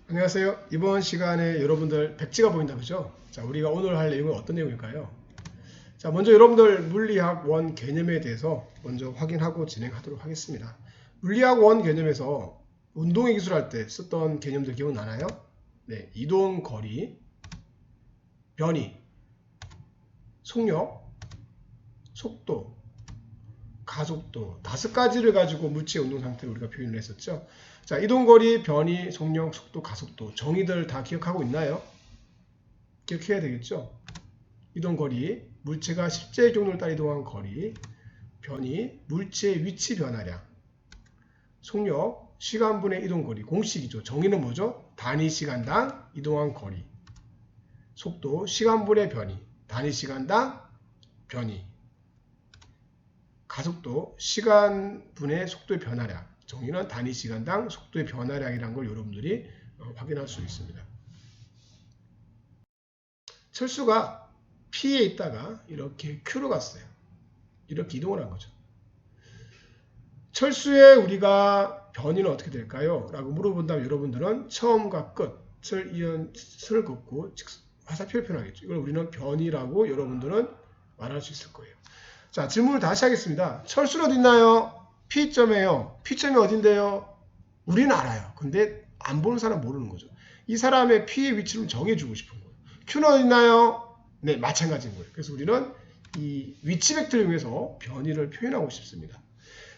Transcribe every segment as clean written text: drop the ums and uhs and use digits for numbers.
안녕하세요. 이번 시간에 여러분들 백지가 보인다 그죠? 자, 우리가 오늘 할 내용은 어떤 내용일까요? 자, 먼저 여러분들 물리학 원 개념에 대해서 먼저 확인하고 진행하도록 하겠습니다. 물리학 원 개념에서 운동의 기술할 때 썼던 개념들 기억나나요? 네, 이동 거리, 변이, 속력, 속도, 가속도 5가지를 가지고 물체의 운동 상태를 우리가 표현을 했었죠. 자, 이동거리, 변이, 속력, 속도, 가속도 정의들 다 기억하고 있나요? 기억해야 되겠죠. 이동거리, 물체가 실제 경로를 따라 이동한 거리, 변이, 물체의 위치 변화량, 속력, 시간분의 이동거리, 공식이죠. 정의는 뭐죠? 단위 시간당 이동한 거리, 속도, 시간분의 변이, 단위 시간당 변이, 가속도, 시간분의 속도의 변화량, 정의는 단위 시간당 속도의 변화량이라는 걸 여러분들이 확인할 수 있습니다. 철수가 P에 있다가 이렇게 Q로 갔어요. 이렇게 이동을 한 거죠. 철수에 우리가 변이는 어떻게 될까요? 라고 물어본다면 여러분들은 처음과 끝을 선을 긋고 화살표를 표현하겠죠. 이걸 우리는 변이라고 여러분들은 말할 수 있을 거예요. 자, 질문을 다시 하겠습니다. 철수는 어디 있나요? P점이에요. P점이 어딘데요? 우리는 알아요. 근데 안 보는 사람 모르는 거죠. 이 사람의 P의 위치를 정해주고 싶은 거예요. Q는 어디 있나요? 네, 마찬가지인 거예요. 그래서 우리는 이 위치 벡터를 이용해서 변이를 표현하고 싶습니다.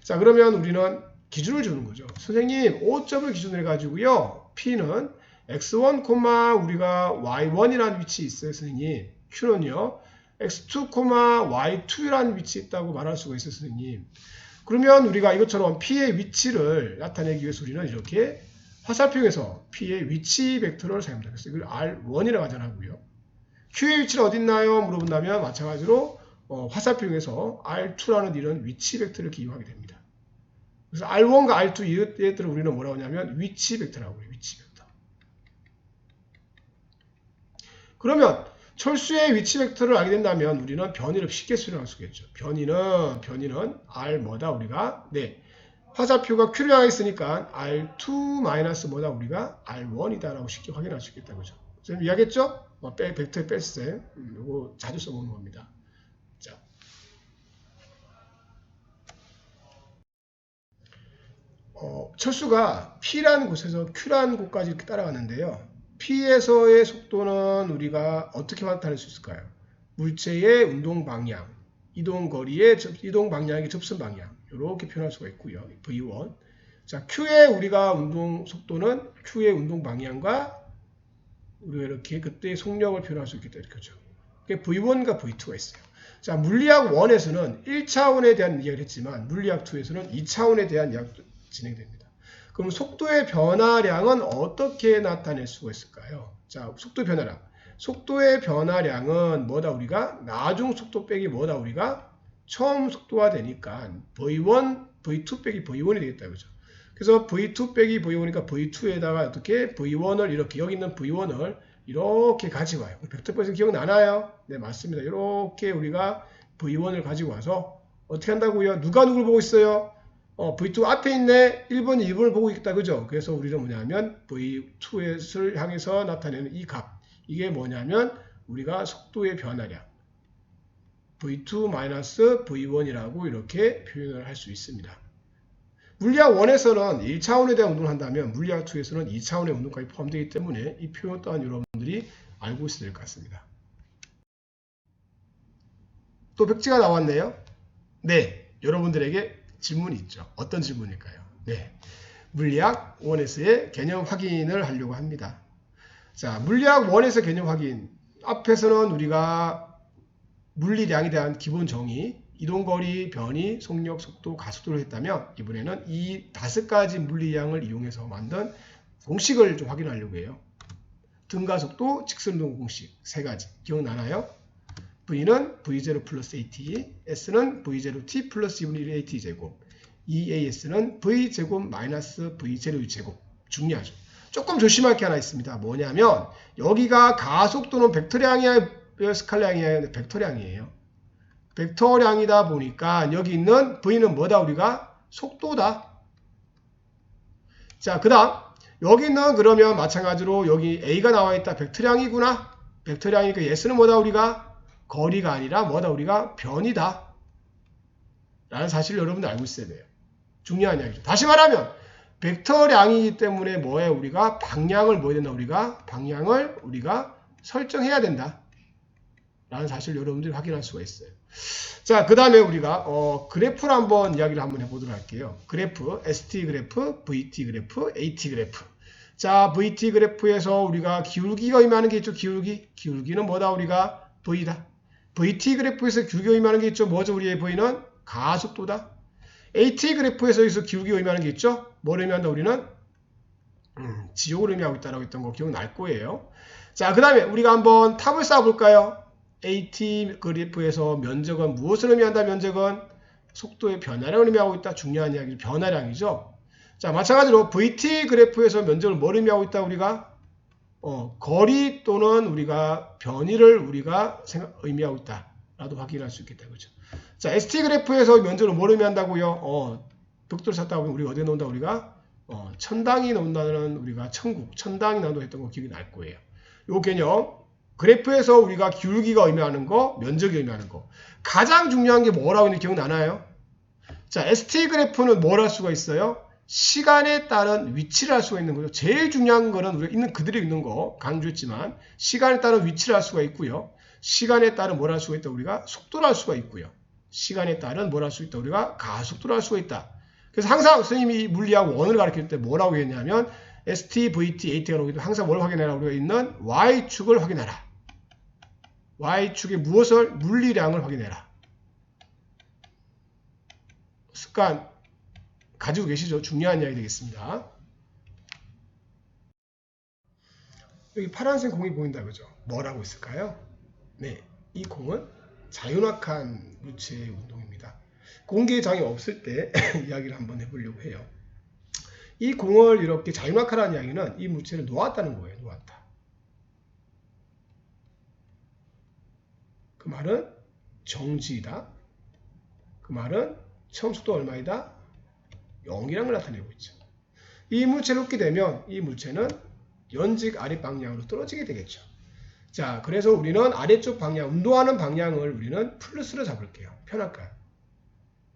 자, 그러면 우리는 기준을 주는 거죠. 선생님, 5점을 기준으로 해가지고요. P는 x1, 우리가 y1이라는 위치에 있어요, 선생님. Q는요, x2, y2라는 위치에 있다고 말할 수가 있어요, 선생님. 그러면 우리가 이것처럼 P의 위치를 나타내기 위해서 우리는 이렇게 화살표에서 P의 위치 벡터를 사용합니다. 그래서 이걸 R1이라고 하잖아요. Q의 위치는 어디 있나요? 물어본다면 마찬가지로 화살표에서 R2라는 이런 위치 벡터를 기용하게 됩니다. 그래서 R1과 R2 얘들을 우리는 뭐라고 하냐면 위치 벡터라고 해요. 위치 벡터. 그러면 철수의 위치 벡터를 알게 된다면 우리는 변이를 쉽게 수령할 수 있겠죠. 변이는 R 뭐다 우리가? 네. 화살표가 Q를 향해 있으니까 R2 마이너스 뭐다 우리가? R1이다라고 쉽게 확인할 수 있겠다. 그죠? 선생님 이해하겠죠? 벡터의 뺄셈. 이거 자주 써보는 겁니다. 자. 철수가 P라는 곳에서 Q라는 곳까지 이렇게 따라가는데요. P에서의 속도는 우리가 어떻게 나타낼 수 있을까요? 물체의 운동 방향, 이동 거리의 이동 방향의 접선 방향 이렇게 표현할 수가 있고요. V1. 자, Q의 우리가 운동 속도는 Q의 운동 방향과 우리가 이렇게 그때의 속력을 표현할 수 있겠다 이렇게죠. V1과 V2가 있어요. 자, 물리학 1에서는 1차원에 대한 이야기를 했지만 물리학 2에서는 2차원에 대한 이야기도 진행됩니다. 그럼 속도의 변화량은 어떻게 나타낼 수가 있을까요? 자, 속도 변화량. 속도의 변화량은 뭐다 우리가? 나중 속도 빼기 뭐다 우리가? 처음 속도가 되니까 V1, V2 빼기 V1이 되겠다. 그죠? 그래서 V2 빼기 V1이니까 V2에다가 어떻게 V1을 이렇게 여기 있는 V1을 이렇게 가지고 와요. 벡터 포인트 기억나나요? 네, 맞습니다. 이렇게 우리가 V1을 가지고 와서 어떻게 한다고요? 누가 누굴 보고 있어요? V2 앞에 있네. 1번, 2번을 보고 있다. 그죠? 그래서 우리는 뭐냐면 V2를 향해서 나타내는 이 값. 이게 뭐냐면 우리가 속도의 변화량. V2-V1이라고 이렇게 표현을 할 수 있습니다. 물리학 1에서는 1차원에 대한 운동을 한다면 물리학 2에서는 2차원의 운동까지 포함되기 때문에 이 표현 또한 여러분들이 알고 있어야 될 것 같습니다. 또 백지가 나왔네요. 네, 여러분들에게 질문이 있죠. 어떤 질문일까요? 네, 물리학 1에서의 개념 확인을 하려고 합니다. 자, 물리학 1에서 개념 확인. 앞에서는 우리가 물리량에 대한 기본 정의, 이동거리, 변이, 속력, 속도, 가속도를 했다면 이번에는 이 5가지 물리량을 이용해서 만든 공식을 좀 확인하려고 해요. 등가속도, 직선운동 공식 3가지. 기억나나요? V는 V0 플러스 AT, S는 V0T 플러스 2분의 1 AT 제곱, EAS는 V제곱 마이너스 V0U 제곱. 중요하죠. 조금 조심할 게 하나 있습니다. 뭐냐면 여기가 가속도는 벡터량이야, 스칼량이야, 벡터량이에요. 벡터량이다 보니까 여기 있는 V는 뭐다 우리가? 속도다. 자, 그 다음 여기는 그러면 마찬가지로 여기 A가 나와 있다. 벡터량이구나. 벡터량이니까 S는 뭐다 우리가? 거리가 아니라 뭐다 우리가? 변이다. 라는 사실을 여러분들 알고 있어야 돼요. 중요한 이야기죠. 다시 말하면 벡터량이기 때문에 뭐에 우리가 방향을 뭐 해야 된다 우리가? 방향을 우리가 설정해야 된다. 라는 사실을 여러분들이 확인할 수가 있어요. 자, 그 다음에 우리가 그래프를 한번 이야기를 한번 해보도록 할게요. 그래프, ST 그래프, VT 그래프, AT 그래프. 자, VT 그래프에서 우리가 기울기가 의미하는 게 있죠. 기울기. 기울기는 뭐다 우리가? V다. VT 그래프에서 기울기가 의미하는 게 있죠. 뭐죠? 우리의 V는 가속도다. AT 그래프에서 여기서 기울기가 의미하는 게 있죠. 뭘 의미한다 우리는? 지옥을 의미하고 있다라고 했던 거 기억날 거예요. 자, 그 다음에 우리가 한번 탑을 쌓아볼까요? AT 그래프에서 면적은 무엇을 의미한다? 면적은 속도의 변화량을 의미하고 있다. 중요한 이야기죠. 변화량이죠. 자, 마찬가지로 VT 그래프에서 면적을 뭘 의미하고 있다? 우리가 거리 또는 우리가 변이를 우리가 의미하고 있다. 라도 확인할 수 있겠다. 그죠? 자, ST 그래프에서 면적을 뭘 의미한다고요? 벽돌을 찾다 보면 우리가 어디에 놓는다? 우리가 천당이 나온다는 우리가 천당이 나온다고 했던 거 기억이 날 거예요. 요 개념. 그래프에서 우리가 기울기가 의미하는 거, 면적이 의미하는 거. 가장 중요한 게 뭐라고 있는지 기억나나요? 자, ST 그래프는 뭘 할 수가 있어요? 시간에 따른 위치를 할 수가 있는 거죠. 제일 중요한 거는 우리가 있는 그대로 있는 거 강조했지만 시간에 따른 위치를 할 수가 있고요. 시간에 따른 뭘 할 수가 있다? 우리가 속도를 할 수가 있고요. 시간에 따른 뭘 할 수 있다? 우리가 가속도를 할 수가 있다. 그래서 항상 선생님이 물리학 원을 가르칠 때 뭐라고 했냐면 ST, VT, AT가 나오기 때문에 항상 뭘 확인해라? 우리가 있는 Y축을 확인해라. Y축의 무엇을? 물리량을 확인해라. 습관 가지고 계시죠? 중요한 이야기 되겠습니다. 여기 파란색 공이 보인다 그죠? 뭐라고 있을까요? 네, 이 공은 자윤곽한 물체의 운동입니다. 공기의 장이 없을 때 이야기를 한번 해보려고 해요. 이 공을 이렇게 자윤곽하라는 이야기는 이 물체를 놓았다는 거예요. 놓았다. 그 말은 정지이다. 그 말은 처음 속도 얼마이다? 0이라는 걸 나타내고 있죠. 이 물체를 놓게 되면 이 물체는 연직 아래 방향으로 떨어지게 되겠죠. 자, 그래서 우리는 아래쪽 방향, 운동하는 방향을 우리는 플러스로 잡을게요. 편할까요?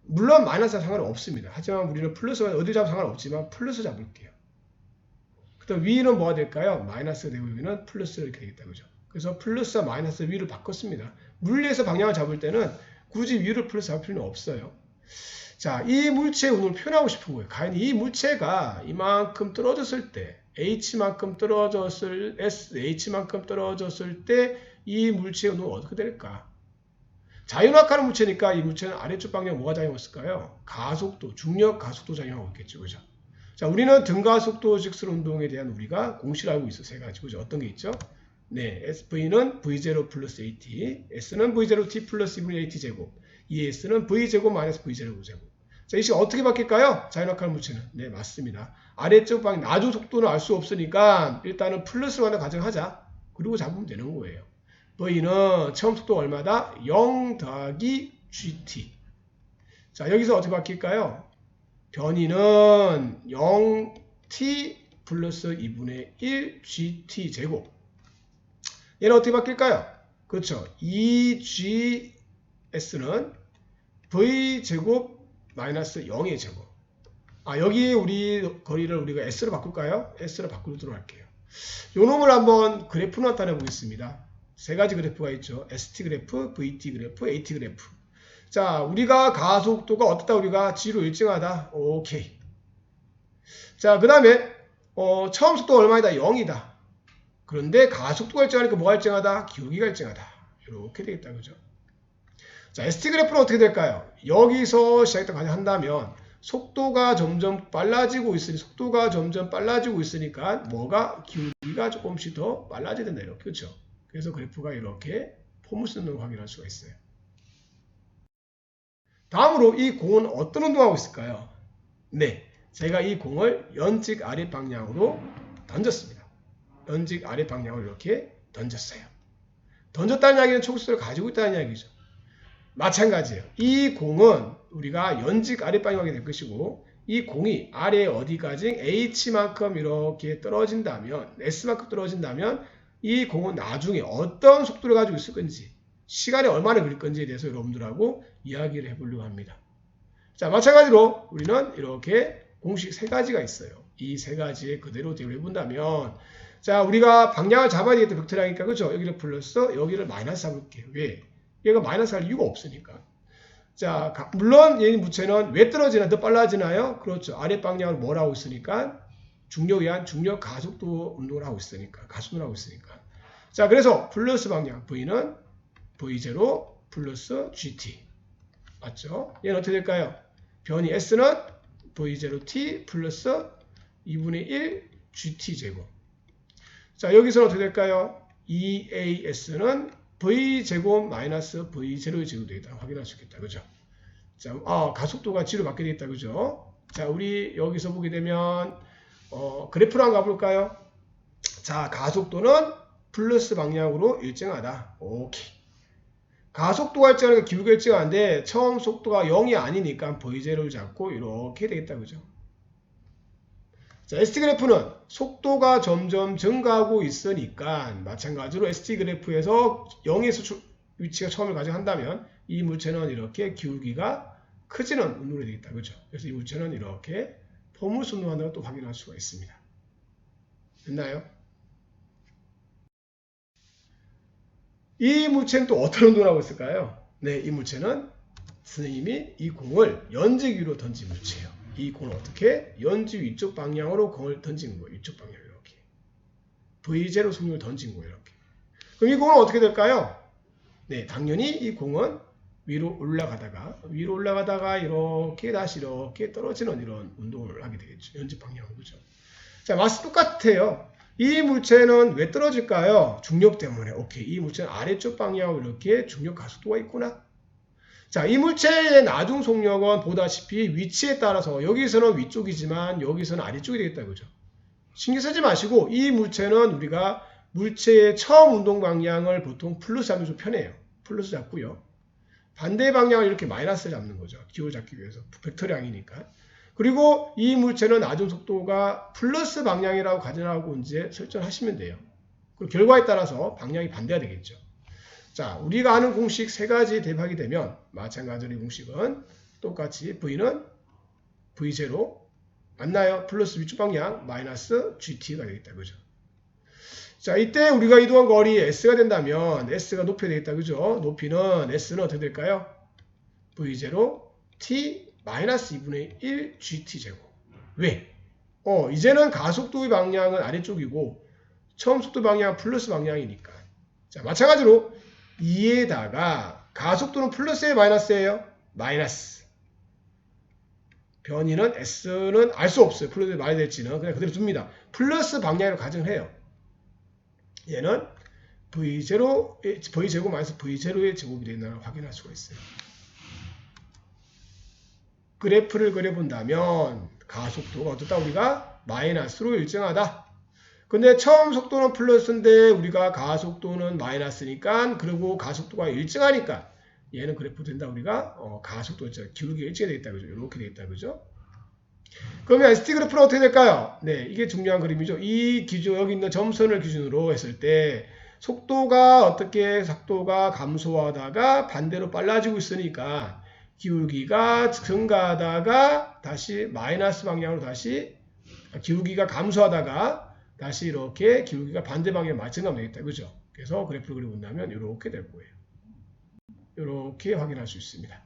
물론 마이너스와 상관없습니다. 하지만 우리는 플러스가 어디 잡으면 상관없지만 플러스 잡을게요. 그다음 위는 뭐가 될까요? 마이너스가 되고 여기는 플러스 이렇게 되겠다. 그죠? 그래서 플러스와 마이너스 위를 바꿨습니다. 물리에서 방향을 잡을 때는 굳이 위를 플러스 잡을 필요는 없어요. 자, 이 물체의 운동을 표현하고 싶은 거예요. 과연 이 물체가 이만큼 떨어졌을 때 H만큼 떨어졌을 H만큼 떨어졌을 때 이 물체의 운동은 어떻게 될까? 자윤곽하는 물체니까 이 물체는 아래쪽 방향 뭐가 작용했을까요? 가속도, 중력 가속도 작용하고 있겠죠. 그죠? 자, 우리는 등가속도 직설 운동에 대한 우리가 공식을 알고 있어. 세 가지. 그죠? 어떤 게 있죠? 네, V는 V0 플러스 AT, S는 V0 T 플러스 2분의 AT 제곱, ES는 V제곱 마이너스 V0 제곱. 자, 이 시간 어떻게 바뀔까요? 자윤곽하는 물체는. 네, 맞습니다. 아래쪽 방향, 나중 속도는 알 수 없으니까 일단은 플러스로 하나 가정하자. 그리고 잡으면 되는 거예요. V는 처음 속도가 얼마다? 0 더하기 GT. 자, 여기서 어떻게 바뀔까요? 변이는 0t 플러스 2분의 1 GT 제곱. 얘는 어떻게 바뀔까요? 그렇죠. 2GS는 V제곱 마이너스 0의 제곱. 여기 우리 거리를 우리가 S로 바꿀까요? S로 바꾸도록 할게요. 요 놈을 한번 그래프로 나타내 보겠습니다. 세 가지 그래프가 있죠. ST 그래프, VT 그래프, AT 그래프. 자, 우리가 가속도가 어떻다? 우리가 G로 일정하다. 오케이. 자, 그 다음에 처음 속도가 얼마이다? 0이다. 그런데 가속도가 일정하니까 뭐가 일정하다? 기울기가 일정하다. 이렇게 되겠다. 그죠? 자, ST 그래프는 어떻게 될까요? 여기서 시작부터 한다면 속도가 점점 빨라지고 있으니까 뭐가 기울기가 조금씩 더 빨라져야 된다. 이렇게. 그렇죠? 그래서 그래프가 이렇게 폼을 쓰는 걸 확인할 수가 있어요. 다음으로 이 공은 어떤 운동하고 있을까요? 네, 제가 이 공을 연직 아래 방향으로 던졌습니다. 연직 아래 방향으로 이렇게 던졌어요. 던졌다는 이야기는 촉수를 가지고 있다는 이야기죠. 마찬가지예요. 이 공은 우리가 연직 아래 방향으로 될 것이고 이 공이 아래 어디까지 h만큼 이렇게 떨어진다면, s만큼 떨어진다면 이 공은 나중에 어떤 속도를 가지고 있을 건지, 시간이 얼마나 걸릴 건지에 대해서 여러분들하고 이야기를 해보려고 합니다. 자, 마찬가지로 우리는 이렇게 공식 세 가지가 있어요. 이 세 가지에 그대로 대입을 해본다면, 자, 우리가 방향을 잡아야 되겠다. 벡터라니까, 그죠? 여기를 플러스, 여기를 마이너스 잡을게요. 왜? 얘가 마이너스 할 이유가 없으니까. 자, 물론 이 무체는 왜 떨어지나? 더 빨라지나요? 그렇죠. 아래 방향을 뭘 하고 있으니까? 중력에 의한 중력 가속도 운동을 하고 있으니까. 가속을 하고 있으니까. 자, 그래서 플러스 방향, V는 V0 플러스 GT. 맞죠? 얘는 어떻게 될까요? 변이 S는 V0T 플러스 2분의 1 GT제곱. 자, 여기서는 어떻게 될까요? EAS는 V제곱 마이너스 V0의 제곱이 되겠다. 확인할 수 있겠다. 그죠? 자, 가속도가 G로 바뀌게 되겠다. 그죠? 자, 우리 여기서 보게 되면, 그래프로 한번 가볼까요? 자, 가속도는 플러스 방향으로 일정하다. 오케이. 가속도가 일정하니까 기울기가 일정한데, 처음 속도가 0이 아니니까 V0를 잡고 이렇게 되겠다. 그죠? 자, ST 그래프는 속도가 점점 증가하고 있으니까 마찬가지로 ST 그래프에서 0에서 위치가 처음을 가정한다면 이 물체는 이렇게 기울기가 크지는 운동이 되겠다. 그죠? 그래서 이 물체는 이렇게 포물선 운동한다는 걸 또 확인할 수가 있습니다. 됐나요? 이 물체는 또 어떤 운동을 하고 있을까요? 네, 이 물체는 선생님이 이 공을 연직 위로 던진 물체예요. 이 공을 어떻게? 연지 위쪽 방향으로 공을 던진 거예요. 위쪽 방향으로 이렇게. V0 속력을 던진 거예요. 이렇게. 그럼 이 공은 어떻게 될까요? 네, 당연히 이 공은 위로 올라가다가 이렇게 다시 이렇게 떨어지는 이런 운동을 하게 되겠죠. 연지 방향으로. 그죠? 자, 마스 똑같아요. 이 물체는 왜 떨어질까요? 중력 때문에. 오케이. 이 물체는 아래쪽 방향으로 이렇게 중력 가속도가 있구나. 자, 이 물체의 나중 속력은 보다시피 위치에 따라서 여기서는 위쪽이지만 여기서는 아래쪽이 되겠다. 그죠? 신경 쓰지 마시고 이 물체는 우리가 물체의 처음 운동 방향을 보통 플러스 잡으면 좀 편해요. 플러스 잡고요. 반대 방향을 이렇게 마이너스 잡는 거죠. 기호를 잡기 위해서. 벡터량이니까. 그리고 이 물체는 나중 속도가 플러스 방향이라고 가정하고 이제 설정하시면 돼요. 그 결과에 따라서 방향이 반대가 되겠죠. 자, 우리가 아는 공식 세 가지 대입하게 되면 마찬가지로 이 공식은 똑같이 V는 V0 맞나요? 플러스 위쪽 방향 마이너스 GT가 되겠다. 그죠? 자, 이때 우리가 이동한 거리 S가 된다면 S가 높이 되겠다. 그죠? 높이는 S는 어떻게 될까요? V0 T 마이너스 2분의 1 GT 제곱. 왜? 이제는 가속도의 방향은 아래쪽이고 처음 속도 방향은 플러스 방향이니까. 자, 마찬가지로 2에다가 가속도는 플러스예요, 마이너스예요? 마이너스. 변이는 S는 알 수 없어요. 플러스 말이 될지는 그냥 그대로 둡니다. 플러스 방향으로 가정해요. 얘는 V제곱 마이너스 V0의 제곱이 된다는 걸 확인할 수가 있어요. 그래프를 그려본다면 가속도가 어떻다? 우리가 마이너스로 일정하다. 근데 처음 속도는 플러스인데 우리가 가속도는 마이너스니까 그리고 가속도가 일정하니까 얘는 그래프 된다. 우리가 가속도 기울기가 일정이 되겠다. 그죠? 이렇게 되겠다. 그죠? 그러면 ST 그래프는 어떻게 될까요? 네, 이게 중요한 그림이죠. 이 기준 여기 있는 점선을 기준으로 했을 때 속도가 감소하다가 반대로 빨라지고 있으니까 기울기가 증가하다가 다시 마이너스 방향으로 다시 기울기가 감소하다가 다시 이렇게 기울기가 반대 방향에 맞춰가면 되겠다. 그죠? 그래서 그래프를 그려본다면 이렇게 될 거예요. 이렇게 확인할 수 있습니다.